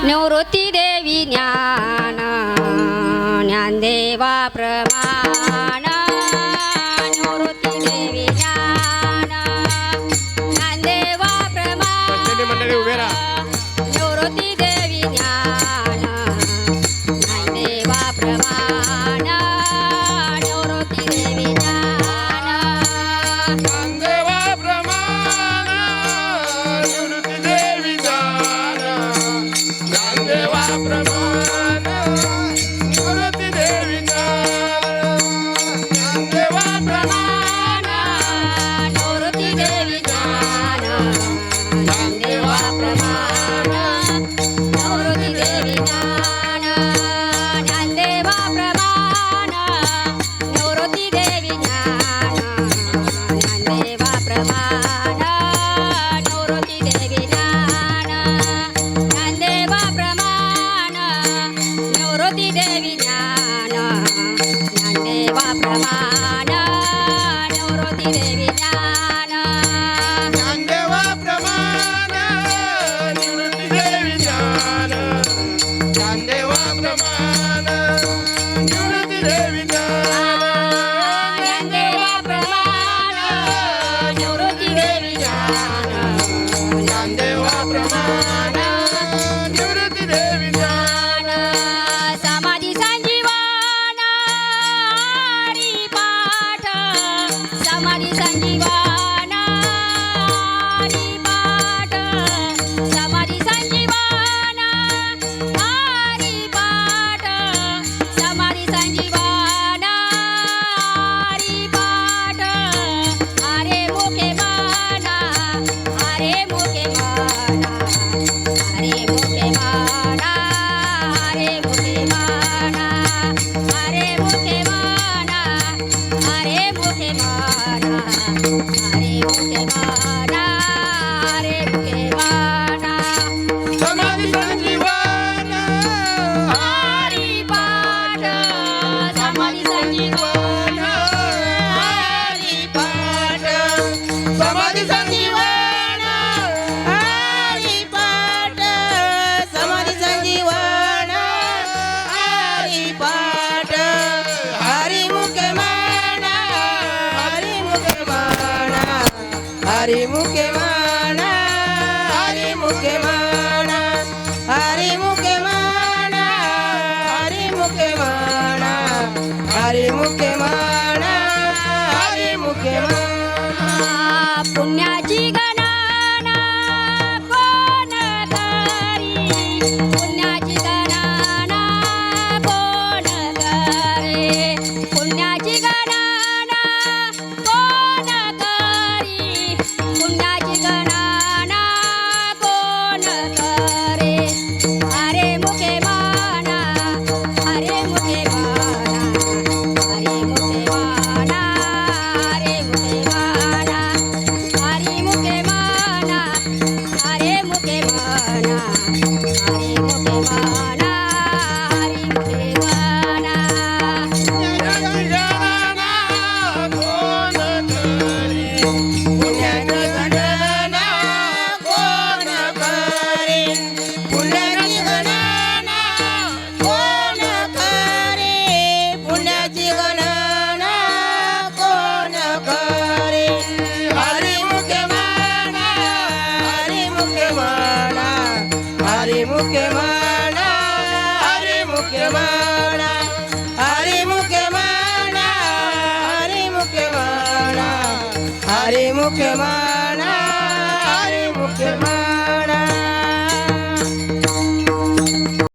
निवृत्ती देवी ज्ञान ज्ञानदेवा प्रमाण निवृत्ती देवी ज्ञान ज्ञानदेवा प्रमाण मंडळी उभे राहा. निवृत्ती देवी ज्ञान ज्ञानदेवा प्रमाण निवृत्ती देवी ज्ञान ज्ञानदेवा प्रमाण निवृत्ती देवी ज्ञान ज्ञानदेवा प्रमाण निवृत्ती देवी ज्ञान ज्ञानदेवा प्रमाण निवृत्ती देवी ज्ञान ज्ञानदेवा प्रमाण निवृत्ती देवी ज्ञान ज्ञानदेवा प्रमाण निवृत्ती देवी ज्ञान ज्ञानदेवा प्रमाण निवृत्ती देवी ज्ञान ज्ञानदेवा प्रमाण निवृत्ती देवी ज्ञान ज्ञानदेवा प्रमाण निवृत्ती देवी ज्ञान ज्ञानदेवा प्रमाण निवृत्ती देवी ज्ञान ज्ञानदेवा प्रमाण निवृत्ती देवी ज्ञान ज्ञानदेवा प्रमाण निवृत्ती देवी ज्ञान ज्ञानदेवा प्रमाण निवृत्ती देवी ज्ञान समाधी संजीवन हरिपाठ समाधी संजीवन हरिपाठ समाधी संजीवन हरिपाठ समाधी संजीवन हरिपाठ हरे मुखे माना हरे मुखे माना हरे मुखे माना हरे मुखे माना हरे मुखे माना हरे मुखे माना हरे मुखे माना हरे मुखे माना समाधी संजीवन हरिपाठ समाधी संजीवन हरिपाठ समाधी संजीवन हरिपाठ समाधी संजीवन हरिपाठ हरिमुखे माना हरिमुखे माना हरिमुखे माना हरिमुखे माना हरिमुखे माना हरिमुखे माना हरिमुखे माना हरिमुखे माना पुण्याची गणना कोण करी पुण्याची गणना कोण करे पुण्याची गणना कोण करी पुण्याची गणना कोण करे हरे मुखे माना हरे मुखे माना हरे मुखे माना हरे मुखे माना हरे मुखे माना हरे मुखे माना हरे मुखे माना हरे मुखे माना गणना कोण करी पुण्याची गणना कोण करे पुण्याची गणना कोण करे पुण्याची गणना कोण करे हरिमुखे माना हरिमुखे माना हरिमुखे माना हरिमुखे माना हरिमुखे माना हरिमुखे माना हरिमुखे माना